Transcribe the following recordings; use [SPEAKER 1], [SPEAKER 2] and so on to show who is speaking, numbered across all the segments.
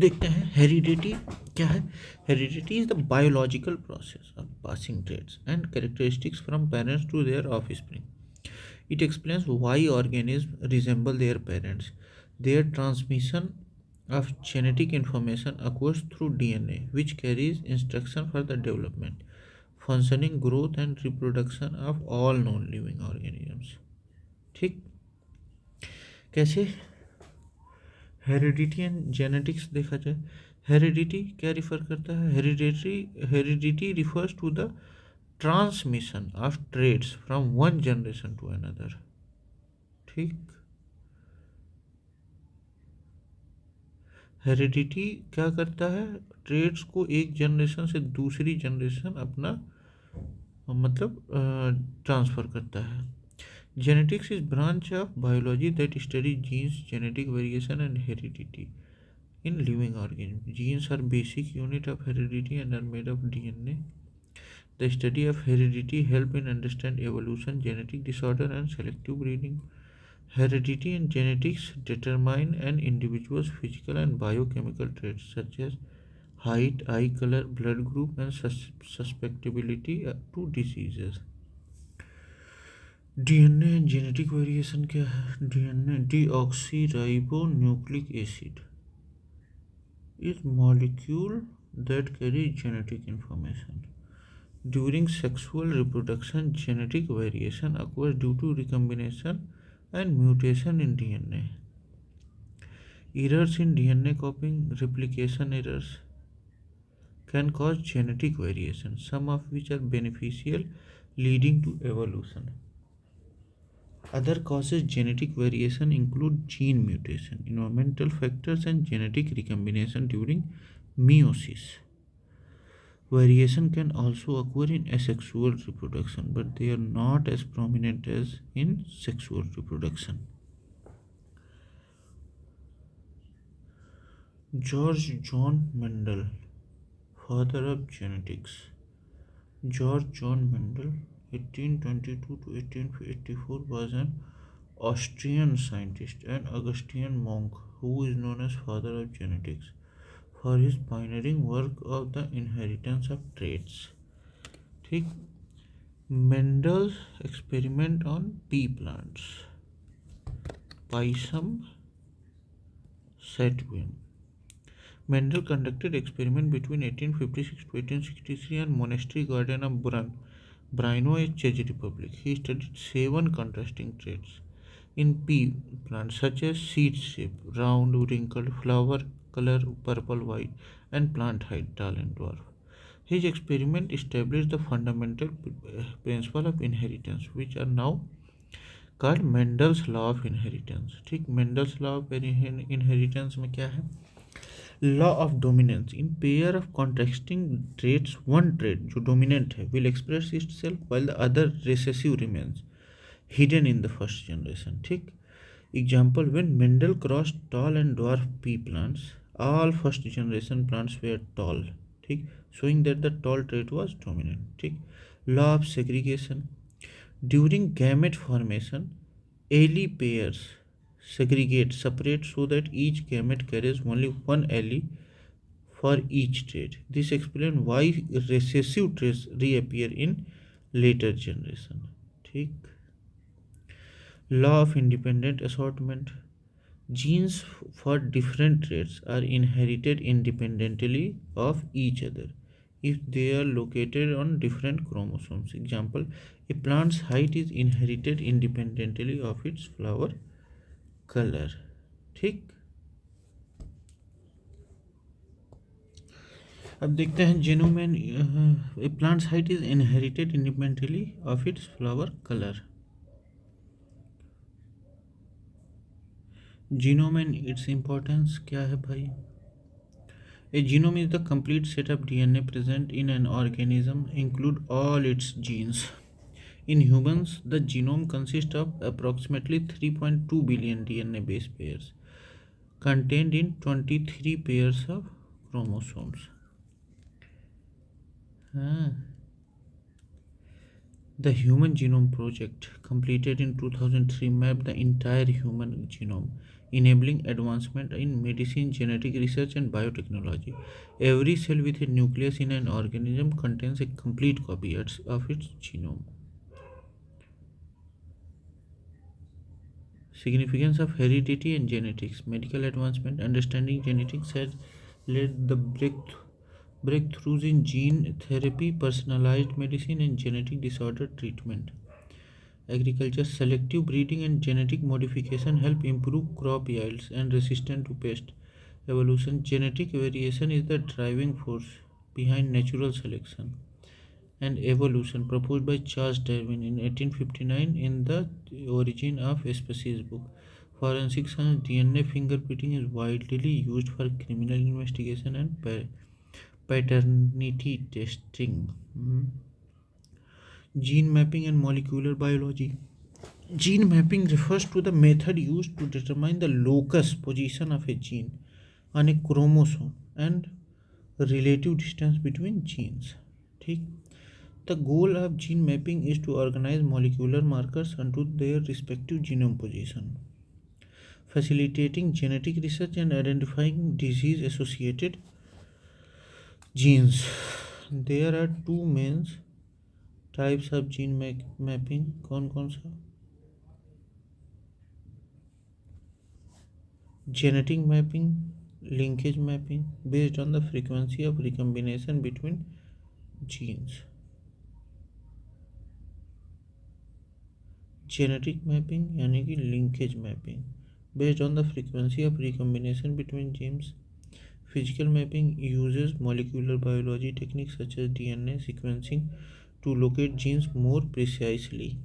[SPEAKER 1] देखते हैं हेरिडिटी क्या है. Heredity is the biological process of passing traits and characteristics from parents to their offspring. It explains why organisms resemble their parents. Their transmission of genetic information occurs through DNA, which carries instruction for the development, functioning, growth, and reproduction of all known living organisms. ठीक. कैसे heredity and genetics देखा जाए. Heredity क्या refer करता है. Heredity refers to the transmission of traits from one generation to another. ठीक. Heredity क्या करता है, ट्रेड्स को एक जनरेशन से दूसरी जनरेशन अपना मतलब ट्रांसफ़र करता है. Genetics is branch of biology that study genes, genetic variation and heredity in living organisms. Genes are basic unit of heredity and are made of DNA. The study of heredity help in understand evolution, genetic disorder, and selective breeding. Heredity and genetics determine an individual's physical and biochemical traits such as height, eye color, blood group, and susceptibility to diseases. DNA and genetic variation क्या है. DNA deoxyribonucleic acid is molecule that carry genetic information. During sexual reproduction, genetic variation occurs due to recombination and mutation in DNA. Errors in DNA copying, replication errors can cause genetic variation, some of which are beneficial, leading to evolution. Other causes genetic variation include gene mutation, environmental factors, and genetic recombination during meiosis. Variation can also occur in asexual reproduction, but they are not as prominent as in sexual reproduction. George John Mendel, father of genetics. George John Mendel 1822 to 1884 was an Austrian scientist and Augustinian monk who is known as father of genetics for his pioneering work of the inheritance of traits. ठीक. Mendel's experiment on pea plants. Pisum sativum. Mendel conducted experiment between 1856 to 1863 in monastery garden of Brno, Czech Republic. He studied 7 contrasting traits in pea plants such as seed shape, round, wrinkled, flower color, purple, white, and plant height, tall and dwarf. His experiment established the fundamental principle of inheritance, which are now called Mendel's law of inheritance. ठीक. Mendel's law of inheritance में क्या है. Law of dominance. In pair of contrasting traits, one trait जो dominant है will express itself while the other recessive remains hidden in the first generation. ठीक. Example, when Mendel crossed tall and dwarf pea plants, all first generation plants were tall. ठीक. Showing that the tall trait was dominant. ठीक. Law of segregation. During gamete formation, allele pairs separate so that each gamete carries only one allele for each trait. This explains why recessive traits reappear in later generation. ठीक. Law of independent assortment. Genes for different traits are inherited independently of each other if they are located on different chromosomes. Example, a plant's height is inherited independently of its flower color. ठीक. अब देखते हैं genome and a plant's height is inherited independently of its flower color. Genome and its importance क्या है भाई. A genome is the complete set of DNA present in an organism, include all its genes. In humans, the genome consists of approximately 3.2 billion DNA base pairs contained in 23 pairs of chromosomes. The Human Genome Project, completed in 2003, mapped the entire human genome enabling advancement in medicine, genetic research, and biotechnology. Every cell with a nucleus in an organism contains a complete copy of its genome. Significance of heredity and genetics. Medical advancement. Understanding genetics has led the breakthroughs in gene therapy, personalized medicine, and genetic disorder treatment. Agriculture. Selective breeding and genetic modification help improve crop yields and resistance to pests. Evolution. Genetic variation is the driving force behind natural selection and evolution, proposed by Charles Darwin in 1859 in The Origin of Species book. Forensic science. DNA fingerprinting is widely used for criminal investigation and paternity testing. Gene mapping and molecular biology. Gene mapping refers to the method used to determine the locus position of a gene on a chromosome and relative distance between genes. ठीक. The goal of gene mapping is to organize molecular markers onto their respective genome position, facilitating genetic research and identifying disease associated genes. There are two main types of gene mapping. कौन सा? Genetic mapping, linkage mapping, based on the frequency of recombination between genes. Genetic mapping यानी कि linkage mapping, based on the frequency of recombination between genes. Physical mapping uses molecular biology techniques such as DNA sequencing to locate genes more precisely.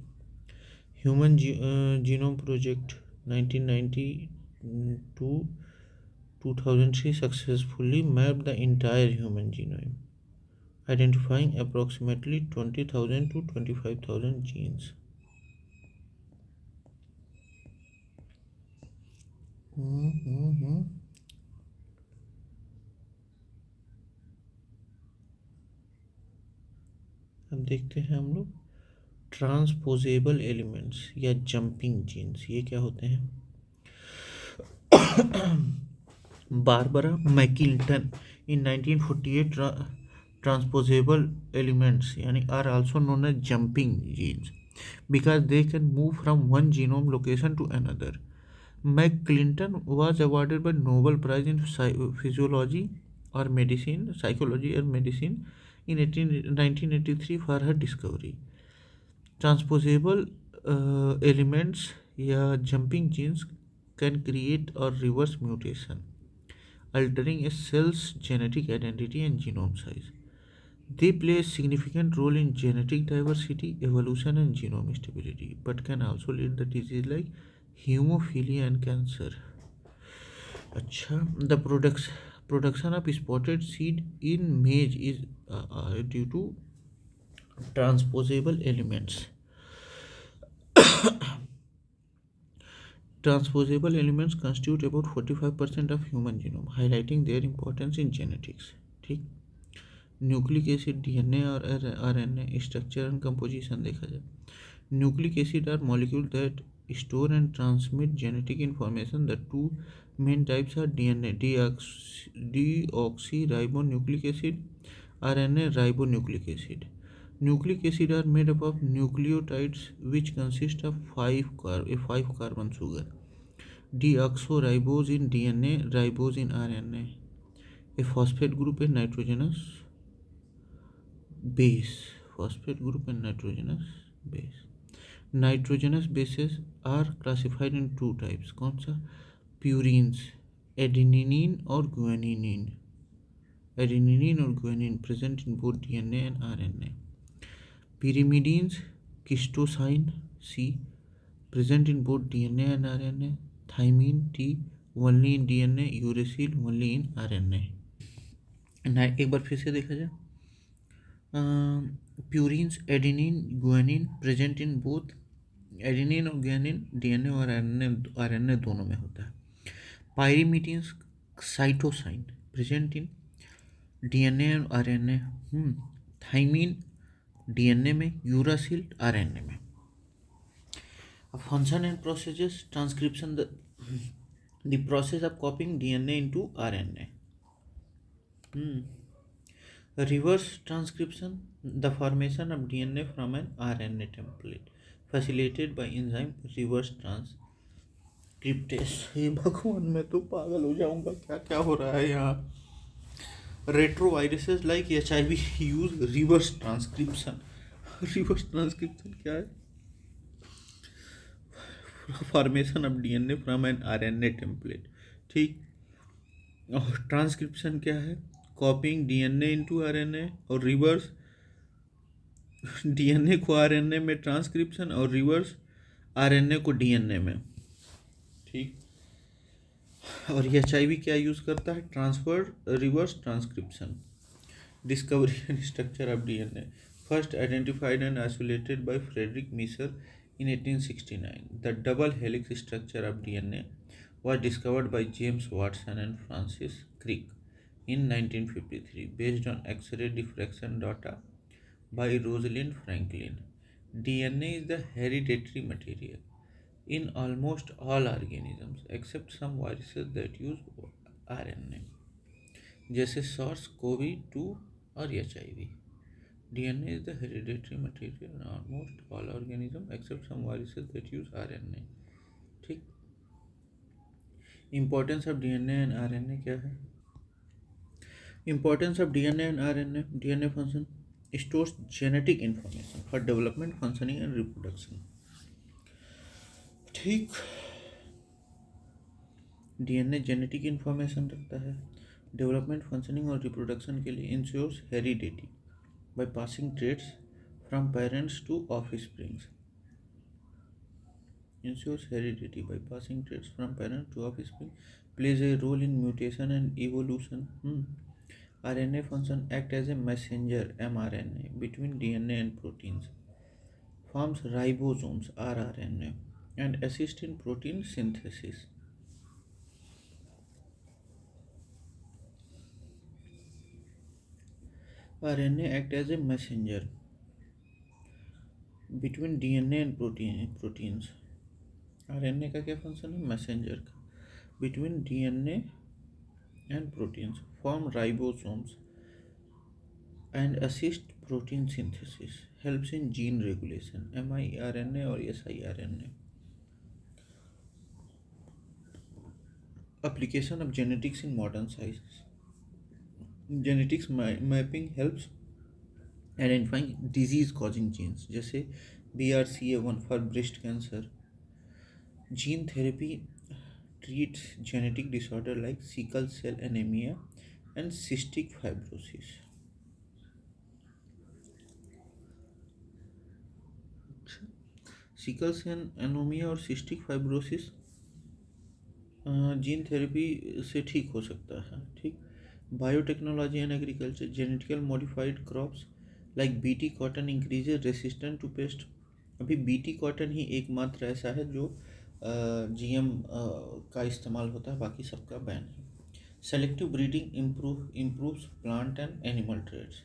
[SPEAKER 1] Human Genome Project 1990 to 2003 successfully mapped the entire human genome, identifying approximately 20,000 to 25,000 genes. अब देखते हैं हम लोग transposable elements या jumping genes, ये क्या होते हैं? Barbara McClintock in 1948 transposable elements yani are also known as jumping genes because they can move from one genome location to another. McClinton was awarded by Nobel Prize in Physiology or Medicine, Psychology or Medicine in 1983 for her discovery. Transposable elements या jumping genes can create or reverse mutation, altering a cell's genetic identity and genome size. They play a significant role in genetic diversity, evolution, and genome stability, but can also lead to disease like hemophilia and cancer. अच्छा, the production of spotted seed in maize is due to transposable elements. Transposable elements constitute about 45% of human genome, highlighting their importance in genetics. ठीक. Nucleic acid DNA और RNA structure and composition देखा जाए. Nucleic acid are molecule that store and transmit genetic information. The two main types are DNA deoxyribonucleic acid, RNA ribonucleic acid. Nucleic acid are made up of nucleotides which consist of a 5 carbon sugar. Deoxyribose in DNA, ribose in RNA. A phosphate group and nitrogenous base. Phosphate group and nitrogenous base. Nitrogenous bases are classified in two types. कौन सा? Purines, adenine और guanine. Adenine और guanine present in both DNA and RNA. Pyrimidines, cytosine C, present in both DNA and RNA. Thymine T, only in DNA. Uracil, only in RNA. एक बार फिर से देखा जाए. Purines, adenine, guanine present in both. Adenine और guanine DNA और RNA दोनों में होता है. पायरीमिडीन्स साइटोसाइन प्रेजेंट इन डीएनए और आरएनए. थाइमीन डीएनए में, यूरासिल आरएनए में. Function and processes. Transcription. The process of copying DNA into RNA. Reverse transcription, the formation of DNA from an RNA template, facilitated by enzyme reverse transcriptase. हे भगवान, मैं तो पागल हो जाऊंगा, क्या क्या हो रहा है यहाँ. Retroviruses like HIV use reverse transcription. Reverse transcription क्या है? Formation of DNA from an RNA template. ठीक. और ट्रांसक्रिप्शन क्या है? कॉपिंग डीएनए इनटू आरएनए, और रिवर्स डीएनए को आरएनए में ट्रांसक्रिप्शन, और रिवर्स आरएनए को डीएनए में. ठीक. और एचआईवी क्या यूज़ करता है? Transfer reverse transcription. Discovery and structure of DNA, first identified and isolated by Friedrich Miescher in 1869. The double helix structure of DNA was discovered by James Watson and Francis Crick in 1953 based on X-ray diffraction data by Rosalind Franklin. DNA is the hereditary material in almost all organisms except some viruses that use RNA, जैसे SARS-CoV-2 और HIV. DNA is the hereditary material in almost all organisms except some viruses that use RNA. ठीक. Importance of DNA and RNA क्या है? Importance of DNA and RNA. DNA function stores genetic information for development, functioning and reproduction. ठीक. DNA genetic information रखता है. Development, functioning और reproduction के लिए ensures heredity by passing traits from parents to offspring. Ensures heredity by passing traits from parents to offspring. Plays a role in mutation and evolution. RNA function act as a messenger mRNA between DNA and proteins. Forms ribosomes rRNA and assist in protein synthesis. RNA act as a messenger between DNA and proteins. RNA का क्या function है? Messenger का. Between DNA and proteins. Form ribosomes and assist protein synthesis. Helps in gene regulation. miRNA और siRNA. Application of genetics in modern science. Genetics mapping helps identifying disease causing genes, जैसे BRCA1 for breast cancer. Gene therapy treats genetic disorder like sickle cell anemia and cystic fibrosis. Sickle cell anemia और cystic fibrosis gene therapy से ठीक हो सकता है. ठीक. Biotechnology and agriculture. Genetical modified crops like BT cotton increases resistant to pest. अभी BT cotton ही एकमात्र ऐसा है जो जीएम का इस्तेमाल होता है, बाकी सबका बैन है. Selective breeding improves plant and animal traits.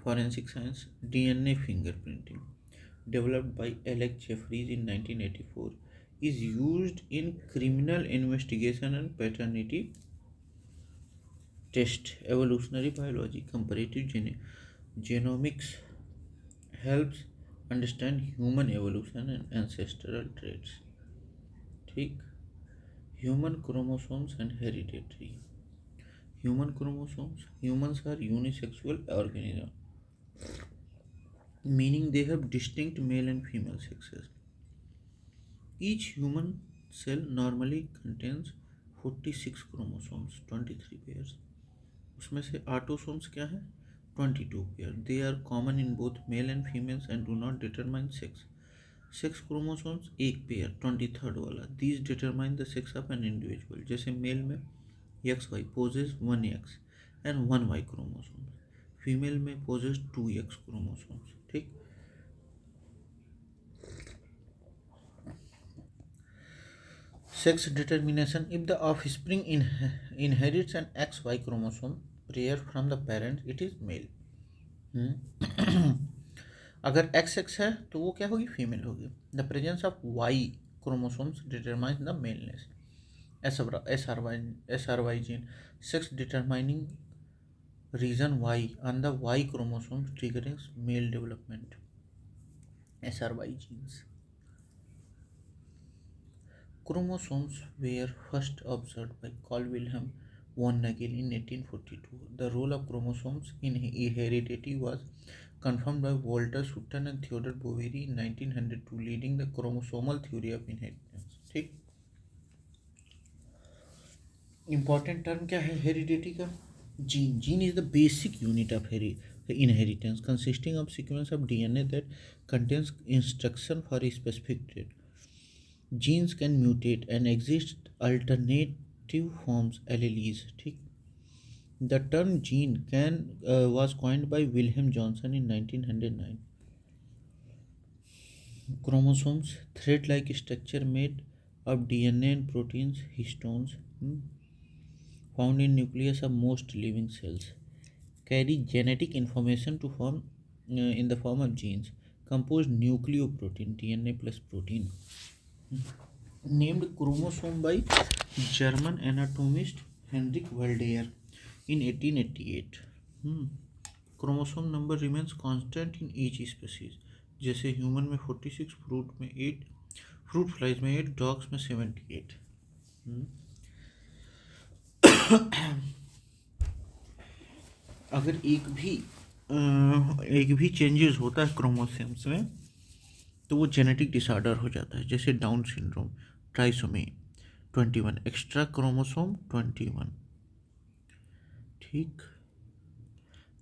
[SPEAKER 1] Forensic science. DNA fingerprinting developed by Alex Jeffries in 1984 is used in criminal investigation and paternity test. Evolutionary biology. Comparative genomics helps understand human evolution and ancestral traits. ठीक. Human chromosomes and hereditary. Human chromosomes. Humans are unisexual organisms, meaning they have distinct male and female sexes. Each human cell normally contains 46 chromosomes, 23 pairs. उसमें से autosomes क्या है? 22 pair. They are common in both male and females and do not determine sex. Sex chromosomes एक pair, 23rd वाला. These determine the sex of an individual. जैसे mail में XY poses 1X and 1Y chromosomes. Female में poses 2X chromosomes. ठीक. Sex determination. If the offspring inherits an XY chromosome pair from the parent, it is male. अगर XX है तो वो क्या होगी? फीमेल होगी. The presence of Y chromosomes determines the maleness. SRY gene, sex determining reason Y, and the Y chromosomes triggering male development. SRY genes. Chromosomes were first observed by Carl Wilhelm von Nagel in 1842. The role of chromosomes in heredity was confirmed by Walter Sutton and Theodore Boveri in 1902, leading the chromosomal theory of inheritance. ठीक, important term क्या है heredity का? Gene is the basic unit of inheritance, consisting of sequence of DNA that contains instruction for a specific trait. Genes can mutate and exist alternative forms alleles. ठीक, the term gene was coined by Wilhelm Johnson in 1909. Chromosomes, thread-like structure made of DNA and proteins, histones, found in nucleus of most living cells, carry genetic information to form in the form of genes, composed nucleoprotein, DNA plus protein. Named chromosome by German anatomist Heinrich Waldeyer in 1888. Chromosome number remains constant in each species. जैसे human में 46, fruit में 8, fruit flies में 8, dogs में 78. अगर एक भी changes होता है क्रोमोसोम्स में तो वो जेनेटिक डिसऑर्डर हो जाता है. जैसे down syndrome, trisomy 21, extra chromosome 21. ठीक,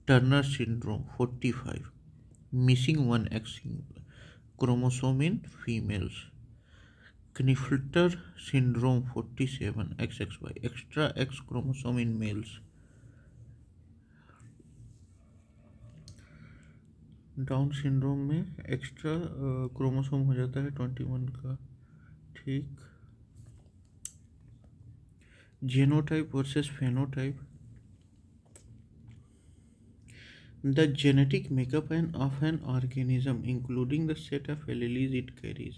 [SPEAKER 1] Turner syndrome 45, missing one X chromosome in females. Klinefelter syndrome 47, XXY, extra X chromosome in males. Down syndrome में एक्स्ट्रा क्रोमोसोम हो जाता है 21 का. ठीक, genotype versus phenotype. The genetic makeup of an organism, including the set of alleles it carries.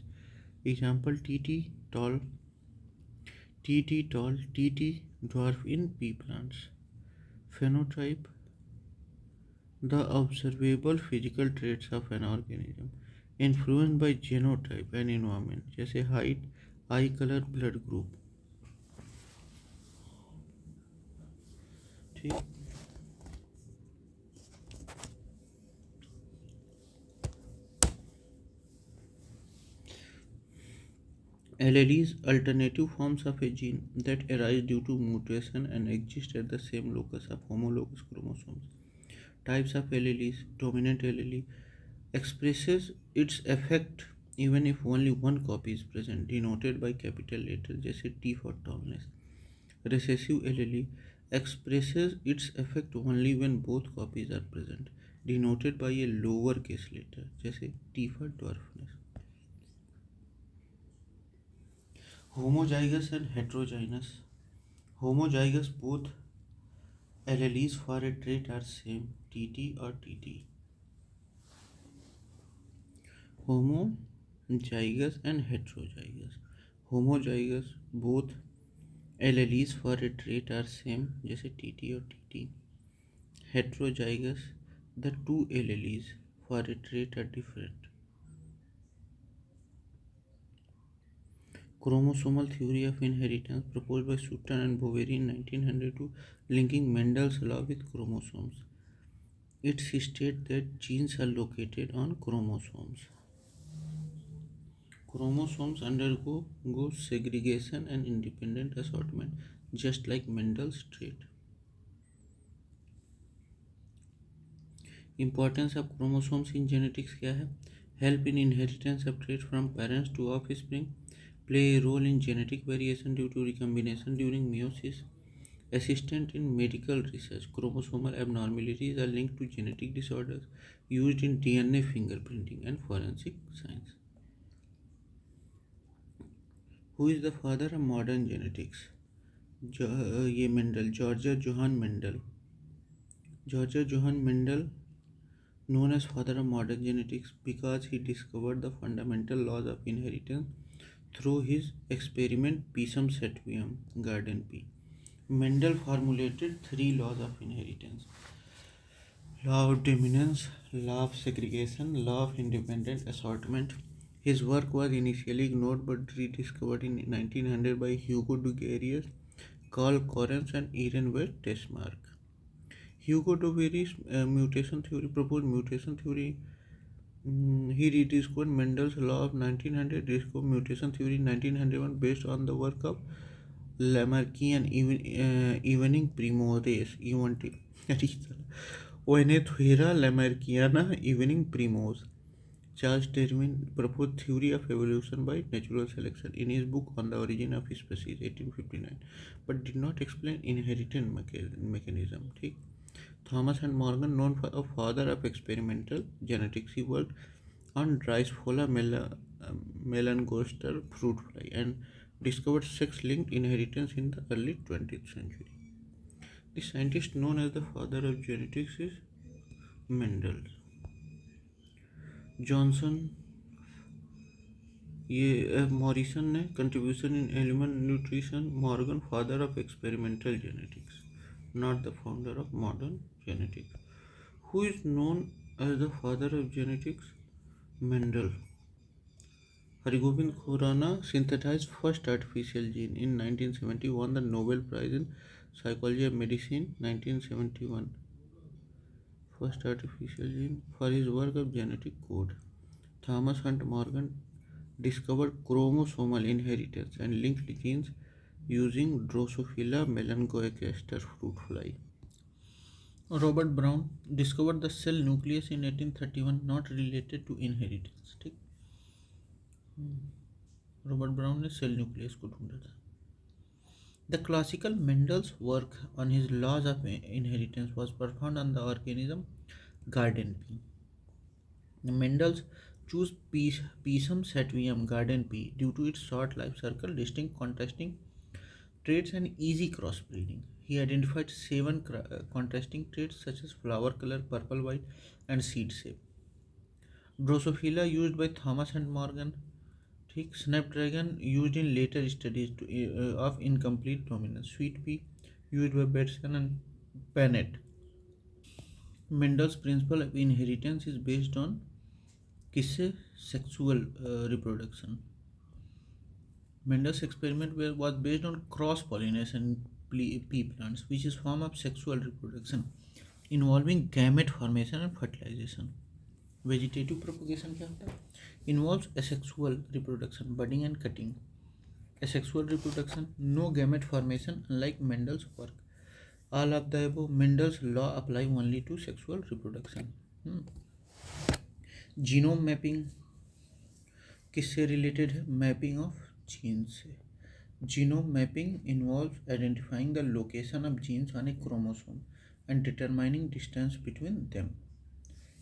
[SPEAKER 1] Example: TT tall, TT dwarf in pea plants. Phenotype: the observable physical traits of an organism influenced by genotype and environment, जैसे height, eye color, blood group. ठीक, alleles, alternative forms of a gene that arise due to mutation and exist at the same locus of homologous chromosomes. Types of alleles: dominant allele expresses its effect even if only one copy is present, denoted by capital letter, जैसे T for tallness. Recessive allele expresses its effect only when both copies are present, denoted by a lowercase letter, जैसे T for dwarfness. Homozygous and heterozygous. Homozygous, both alleles for a trait are same, TT or TT. Homozygous and heterozygous. Homozygous, both alleles for a trait are same, जैसे TT और TT. Heterozygous, the two alleles for a trait are different. Chromosomal theory of inheritance, proposed by Sutton and Boveri in 1902, linking Mendel's law with chromosomes. It states that genes are located on chromosomes. Chromosomes undergo segregation and independent assortment, just like Mendel's trait. Importance of chromosomes in genetics क्या है? Help in inheritance of traits from parents to offspring. Play a role in genetic variation due to recombination during meiosis. Assistant in medical research. Chromosomal abnormalities are linked to genetic disorders, used in DNA fingerprinting and forensic science. Who is the father of modern genetics? ये Mendel, George Johan Mendel. George Johann Mendel, known as father of modern genetics because he discovered the fundamental laws of inheritance through his experiment Pisum sativum garden P. Mendel formulated three laws of inheritance: law of dominance, law of segregation, law of independent assortment. His work was initially ignored but rediscovered in 1900 by Hugo Dugarius, Carl Correns, and Irene West-Tesmark. Hugo Dugarius' mutation theory proposed mutation theory. He rediscovered Mendel's law of 1900, discovered mutation theory in 1901 based on the work of Lamarckian evening primrose event. Oenethera Lamarckiana evening primrose. Charles Darwin proposed theory of evolution by natural selection in his book On the Origin of Species 1859, but did not explain inheritance mechanism. ठीक. Thomas and Morgan, known for a father of experimental genetics, he worked on Drysophola melangoster fruit fly and discovered sex-linked inheritance in the early 20th century. The scientist known as the father of genetics is Mendel. Johnson Morrison ने contribution in element nutrition, Morgan father of experimental genetics, not the founder of modern genetics. Who is known as the father of genetics? Mendel. Hargobind Khorana synthesized first artificial gene in 1970, won the Nobel Prize in Psychology and Medicine 1971. First artificial gene for his work of genetic code. Thomas Hunt Morgan discovered chromosomal inheritance and linked genes using Drosophila melanogaster fruit fly. Robert Brown discovered the cell nucleus in 1831, not related to inheritance. ठीक. Robert brown ने cell nucleus को ढूंढा था. The classical Mendel's work on his laws of inheritance was performed on the organism garden pea. Mendel's chose Pisum sativum garden pea due to its short life cycle, distinct contrasting traits, and easy crossbreeding. He identified 7 contrasting traits such as flower color, purple, white, and seed shape. Drosophila used by Thomas and Morgan. Snapdragon used in later studies of incomplete dominance. Sweet pea used by Betson and Punnett. Mendel's principle of inheritance is based on किससे? Sexual reproduction. Mendel's experiment was based on cross-pollination in pea plants, which is form of sexual reproduction involving gamete formation and fertilization. Vegetative propagation क्या होता है? Involves asexual reproduction, budding and cutting. Asexual reproduction, no gamete formation, unlike Mendel's work. All of the above, Mendel's law apply only to sexual reproduction. Genome mapping किससे related है? Mapping of genes से. Genome mapping involves identifying the location of genes on a chromosome and determining distance between them.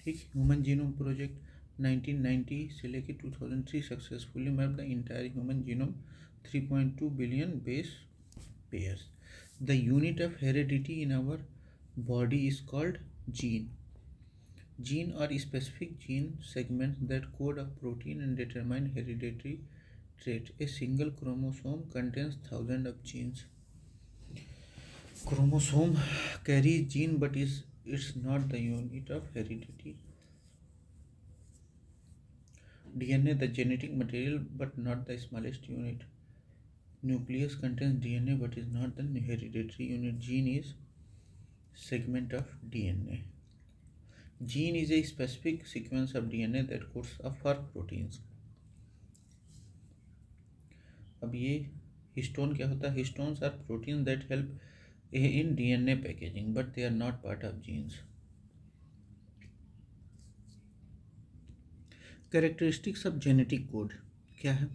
[SPEAKER 1] ठीक. Human genome project 1990 से लेकर 2003 successfully map the entire human genome 3.2 billion base pairs. The unit of heredity in our body is called gene. Gene are specific gene segments that code a protein and determine hereditary trait. A single chromosome contains thousands of genes. Chromosome carries gene but it's not the unit of heredity. DNA, the genetic material but not the smallest unit. Nucleus contains DNA but is not the hereditary unit. Gene is segment of DNA. Gene is a specific sequence of DNA that codes for proteins. अब ये histone क्या होता है? Histones are proteins that help in DNA packaging, but they are not part of genes. Characteristics of genetic code क्या है?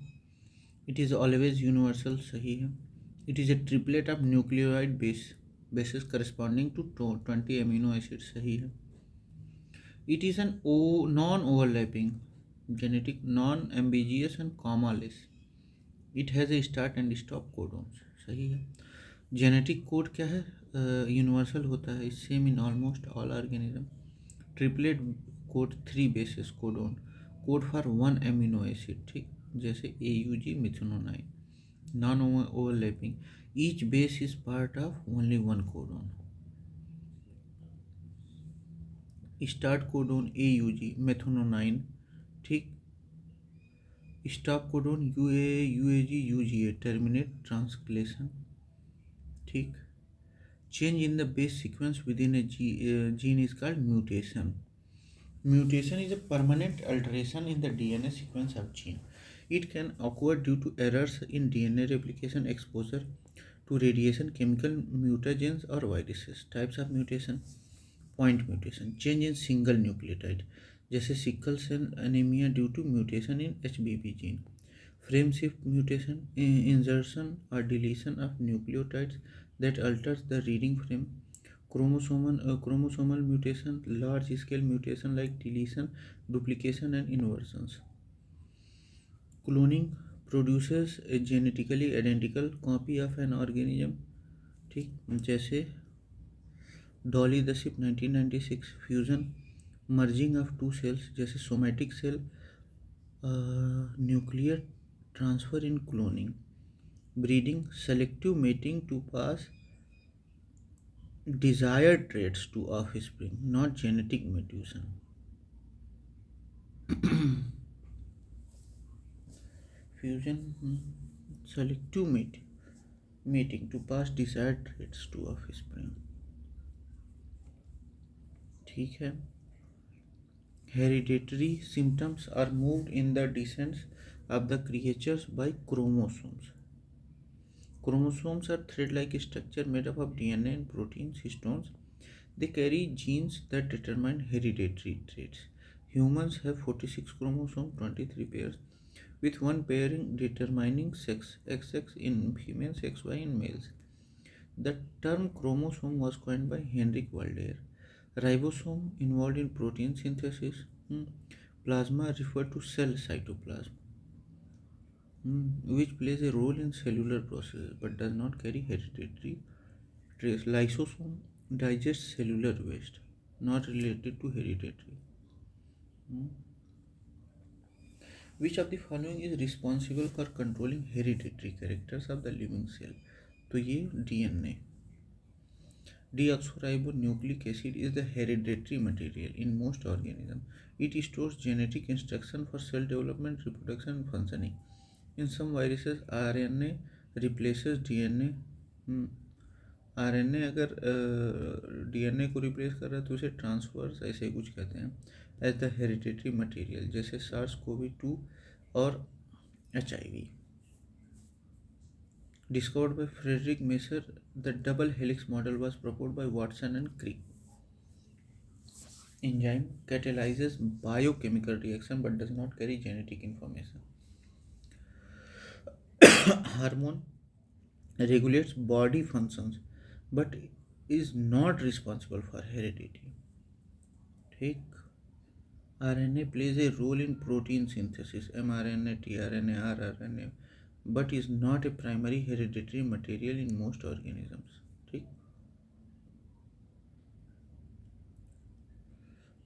[SPEAKER 1] It is always universal, सही है. It is a triplet of nucleotide bases corresponding to 20 amino acids, सही है. It is an non-overlapping genetic, non-ambiguous and comma-less. It has a start and stop codons, सही है. Genetic code क्या है? Universal होता है. Same in almost all organism. Triplet code 3 bases codon, code for 1 amino acid. ठीक. जैसे AUG methionine, non overlapping, each base is part of only one codon. Start codon AUG methionine, ठीक। Stop codon UAA UAG UGA terminate translation, ठीक। Change in the base sequence within a gene is called mutation. Mutation is a permanent alteration in the DNA sequence of gene. It can occur due to errors in DNA replication, exposure to radiation, chemical mutagens, or viruses. Types of mutation: point mutation, change in single nucleotide, जैसे sickle cell anemia due to mutation in HBB gene. Frame shift mutation, insertion or deletion of nucleotides that alters the reading frame. Chromosomal mutation, large scale mutation like deletion, duplication, and inversions. Cloning produces a genetically identical copy of an organism, ठीक, जैसे Dolly the sheep 1996. Fusion, merging of two cells, जैसे somatic cell nuclear transfer in cloning. Breeding, selective mating to pass desired traits to offspring, not genetic mutation. Fusion, selective mating to pass desired traits to offspring, ठीक है. Hereditary symptoms are moved in the descent of the creatures by chromosomes. Chromosomes are thread-like structure made up of DNA and proteins, histones. They carry genes that determine hereditary traits. Humans have 46 chromosomes, 23 pairs, with one pairing determining sex, XX in females, XY in males. The term chromosome was coined by Henrik Waldeyer. Ribosome involved in protein synthesis. Plasma referred to cell cytoplasm, which plays a role in cellular processes but does not carry hereditary traits. Lysosome digests cellular waste, not related to hereditary. Which of the following is responsible for controlling hereditary characters of the living cell? तो ये DNA. Deoxyribonucleic acid is the hereditary material in most organisms. It stores genetic instruction for cell development, reproduction, and functioning. In some viruses, RNA replaces DNA. RNA अगर DNA को replace कर रहा है तो उसे transverse ऐसे कुछ कहते हैं एज द हेरिडिटरी मटेरियल, जैसे SARS-CoV-2 और HIV. Discovered by Frederick Messer, the double helix model was proposed by Watson and Crick. Enzyme catalyzes biochemical reaction but does not carry genetic information. Hormone regulates body functions but is not responsible for heredity. ठीक. RNA plays a role in protein synthesis, mRNA, tRNA, rRNA, but is not a primary hereditary material in most organisms. ठीक.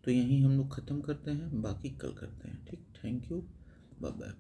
[SPEAKER 1] तो यहीं हम लोग ख़त्म करते हैं, बाकी कल करते हैं. ठीक. Thank you. Bye bye.